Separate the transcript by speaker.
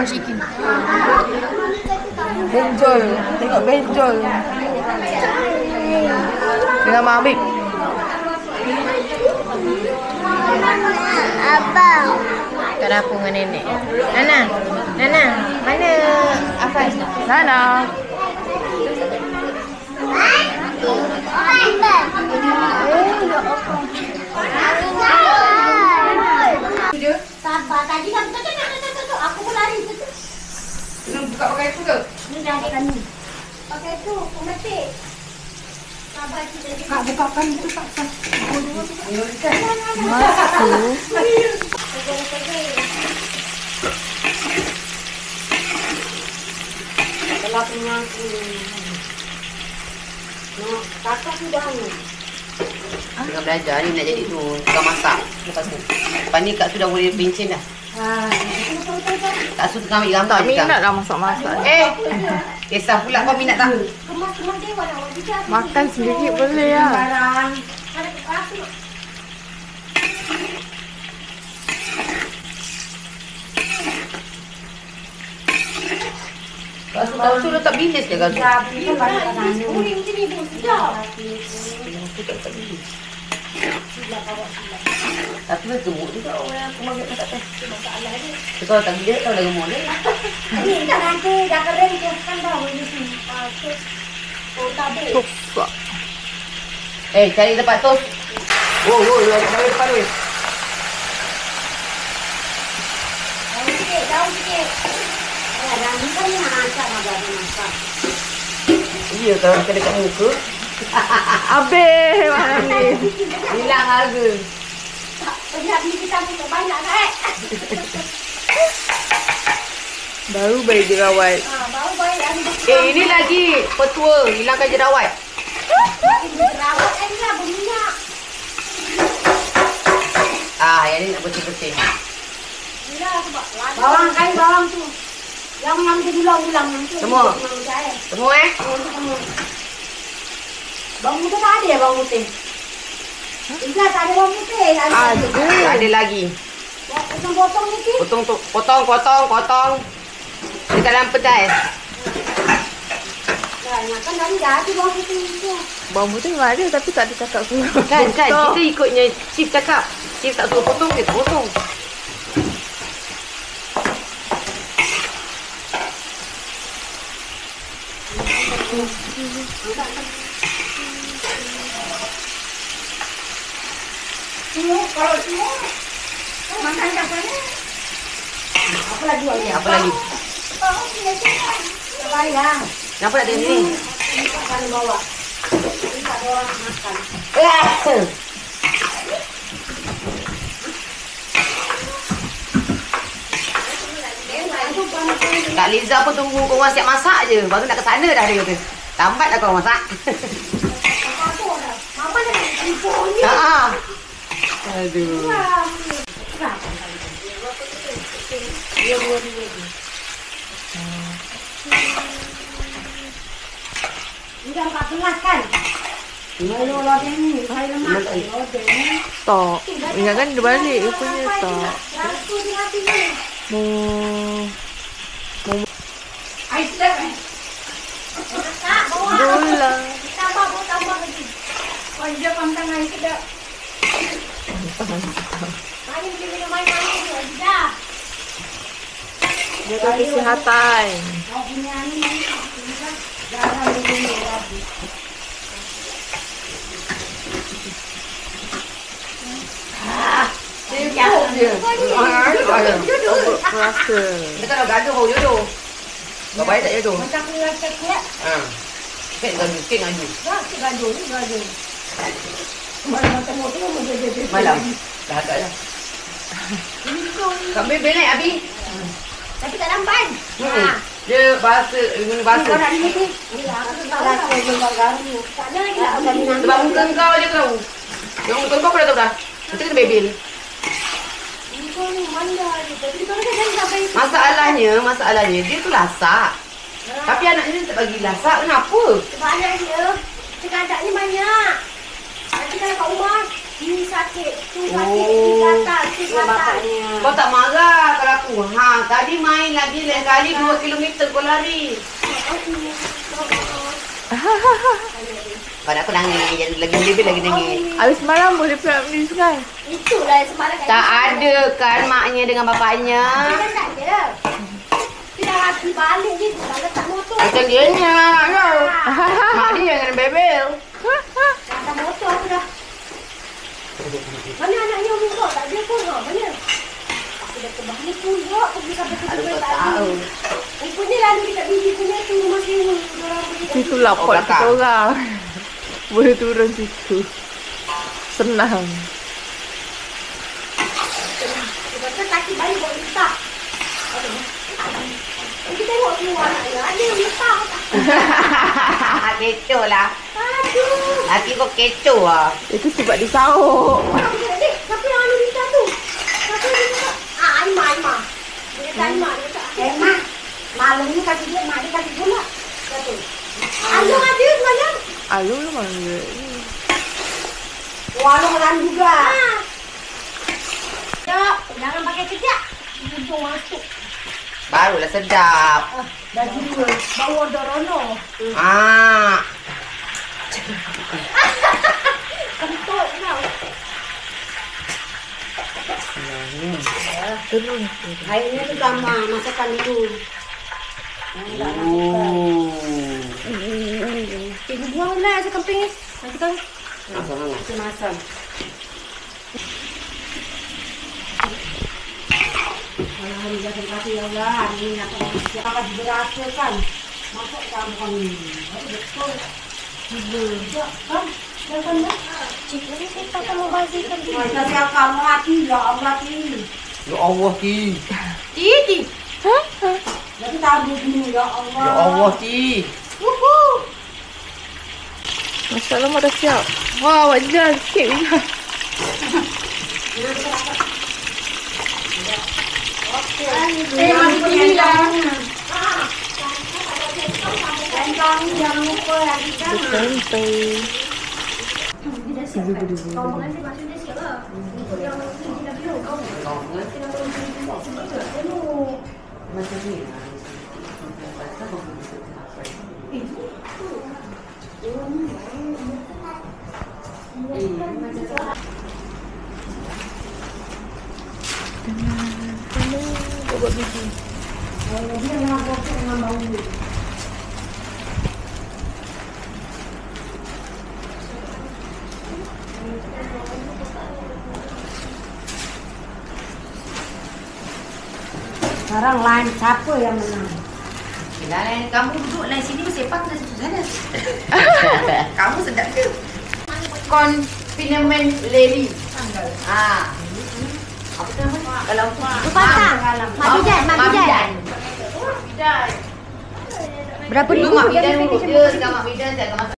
Speaker 1: chicken.
Speaker 2: Benjol. Tengok benjol. Dengan Mak Habib.
Speaker 3: Abang.
Speaker 1: Kat dapur dengan nenek. Nana. Nana. Mana Afan?
Speaker 2: Nana.
Speaker 3: Sabar. Tadi kan aku pun lari tu.
Speaker 2: Nak buka pakai tu ke?
Speaker 3: Ni dah ada kami. Pakai tu, pemetik. Sabar kita.
Speaker 2: Kak bukakan tu Kak.
Speaker 3: Kalau punya kakak sudah ni.
Speaker 4: Tengah belajar ni nak jadi tu tukang masak. Lepas tu. Lepas ni Kak sudah boleh pencin dah. Tak suka kau ambil gambar
Speaker 2: Tak
Speaker 4: je, Kak.
Speaker 2: minat lah masak-masak.
Speaker 4: Kisah pula kau minat tak?
Speaker 3: Kemas-kemas dia warna warna.
Speaker 2: Makan sendiri boleh lah.
Speaker 3: Barang. Ada aku.
Speaker 4: Kau tu letak bilis je kau tu.
Speaker 3: Kuning macam ni pun sedap.
Speaker 4: Tapi kan gemuk juga orang aku masak tak tahu. Masalah dia. Kalau tak bila kau dah gemuk dia.
Speaker 3: Ni tak nanti dah kering tu kan dah boleh sini. Oh tabik.
Speaker 2: Tupak.
Speaker 4: Cari tempat tos. Oh, depan weh.
Speaker 3: Daun sikit. Dah ni kan ni masak masak.
Speaker 4: Iya kalau kena dekat muka.
Speaker 2: Habis malam ni.
Speaker 4: Hilang harga.
Speaker 3: Lihat ni kita pun banyak kan.
Speaker 2: Baru bayi jerawat.
Speaker 3: Baru baik ada.
Speaker 4: Ini lagi petua hilangkan jerawat.
Speaker 3: Jerawat ni lah berminyak.
Speaker 4: Yang ni nak bersih-bersih.
Speaker 3: Inilah sebab bawang kain bawang tu. Yang dia ulang-ulang tu.
Speaker 4: Semua? Semua
Speaker 3: Semua. Bawang putih tak ada ya bawang putih? Izzat tak ada bawang putih.
Speaker 4: Ada lagi.
Speaker 3: Potong-potong ni sih.
Speaker 4: Potong. Dekat dalam pedas.
Speaker 3: Kan tadi dah ada bawang putih tu.
Speaker 2: Bawang putih memang ada tapi tak ada cakap pun.
Speaker 4: Kan kita ikutnya Chief cakap. Chief tak suruh potong, kita potong.
Speaker 3: Kalau semua makan kat sana. Apa lagi?
Speaker 4: Apa lagi?
Speaker 3: Bayang.
Speaker 4: Kenapa nak tengok sini?
Speaker 3: Makan bawah. Ini tak ada orang makan.
Speaker 4: Kak Liza pun tunggu korang siap masak je. Baru nak ke sana dah dia kata. Lambat dah korang masak.
Speaker 3: Mama dah tipu ni.
Speaker 4: Aduh.
Speaker 3: Ini dah 14 kan? Kalau lodeng ni, saya lemak. Lodeng.
Speaker 2: Tak. Ingatkan dia balik rupanya tak.
Speaker 3: Rasa di hati ni. Air sedap kan? Tak, bawa.
Speaker 2: Bola.
Speaker 3: Tambah lagi. Wajah pantang air sedap. Mari kita minum air manis ni, Aziza.
Speaker 2: Jaga kesihatan.
Speaker 3: Kau punya ni, jangan minum lagi.
Speaker 4: Siapa dia?
Speaker 2: Rasa.
Speaker 4: Kita kan dah gaduh bau jodoh. Kau baik tak jodoh?
Speaker 3: Macam aku rasa kuat.
Speaker 4: Kek gaduh.
Speaker 3: Tak, gaduh ni gaduh. Malam tengok-tengok dia.
Speaker 4: Malam. Dah agak dah. Kau bebel naik Abi.
Speaker 3: Tapi tak nampak.
Speaker 4: Dia bahasa, guna bahasa.
Speaker 3: Kau nak ni ni. Aku tak rasa dia garu. Tak ada lagi lah.
Speaker 4: Sebab muka kau je tahu. Yang muka kau dah tahu dah. Kita kena bebel.
Speaker 3: Kau ni manda je. Tapi kau kan jangan sampai.
Speaker 4: Masalahnya dia tu lasak. Tapi anaknya tak bagi lasak. Kenapa?
Speaker 3: Sebab anaknya, cakap ni banyak. Nanti kalau kat rumah, ni sakit, tu sakit, ni gatal, tu gatal.
Speaker 4: Kau tak marah kalau aku aku. Tadi main lagi lain kali 2 kilometer kau lari. Pada aku nangis, lagi lebih lagi nangis.
Speaker 2: Habis malam boleh pergi kan?
Speaker 3: Itulah yang semalam kat
Speaker 4: Tak ada kan maknya dengan bapaknya.
Speaker 3: Dia tak ada. Dia dah hati balik je. Dah letak motor.
Speaker 4: Macam dia ni lah. Mak dia yang kena bebel.
Speaker 3: Dah motor aku dah. Mana anaknya Umi kau? Tak ada pun. Mana? Aku dah terbalik pun. Aku pergi sampai
Speaker 4: Aduh,
Speaker 3: ke
Speaker 4: kau
Speaker 3: tadi.
Speaker 4: tahu.
Speaker 3: Rupanya lalu dekat biji punya tu rumah sewa. Orang pergi kat
Speaker 2: Situ lah pot
Speaker 4: belakang.
Speaker 2: kita orang. Boleh turun situ. Senang.
Speaker 3: Lepas tu kaki bayi buat letak. Kita tengok semua anaknya. Ada yang letak.
Speaker 4: Kecoh lah.
Speaker 3: Aduh.
Speaker 4: Laki kau kecoh lah.
Speaker 2: Itu sebab disauk.
Speaker 3: Dek, siapa yang anu Rita tu? Siapa yang Rita? Aimah. Dia kata Aimah. Dia kata, Mak. Malam ni kasih dia, Mak dia kasih pula. Kata. Alung ada semalam.
Speaker 2: Alung tu mana?
Speaker 3: Walung orang juga. Jom, jangan pakai kejap. Hujung masuk.
Speaker 4: Barulah sedap.
Speaker 3: Dah dua. Bau odorono. Kentut kau.
Speaker 2: Turun.
Speaker 3: Airnya tu gambar. Masukkan dulu. Cikgu buang lah saya kemping ni. Masukkan. Masam. Alhamdulillah, terima kasih ya Allah. Hari ini akan diberhasilkan. Masuk kampung ini. Betul. Kan? Jangan dah. Cikgu ni saya tak mau bazirkan. Masa saya kamu hati ya Allah ni.
Speaker 4: Ya Allah Ki.
Speaker 3: Titi. Jadi tabur dulu ya Allah.
Speaker 4: Ya Allah Ki.
Speaker 2: Masalah dah siap. Wah, awak jalan sikit je.
Speaker 3: Masuk sini lah. Jangan lupa lagi kan.
Speaker 2: Sampai.
Speaker 3: Kau mengaji maksud dia siap lah. Yang ini dah belum. Kau
Speaker 4: Macam ni.
Speaker 2: Buat biji.
Speaker 3: dia memang kotor dengan bau dia. Sekarang lain siapa yang menang?
Speaker 4: Lain kamu duduk lain sini sepak dah situ sana. Kamu sedap ke? Confinement lady. Apa nama? Kalau
Speaker 3: Mak Bidan.
Speaker 4: Bidan.
Speaker 3: Berapa
Speaker 4: Dulu Mak Bidan urut dia, sekarang Mak Bidan saya akan masak.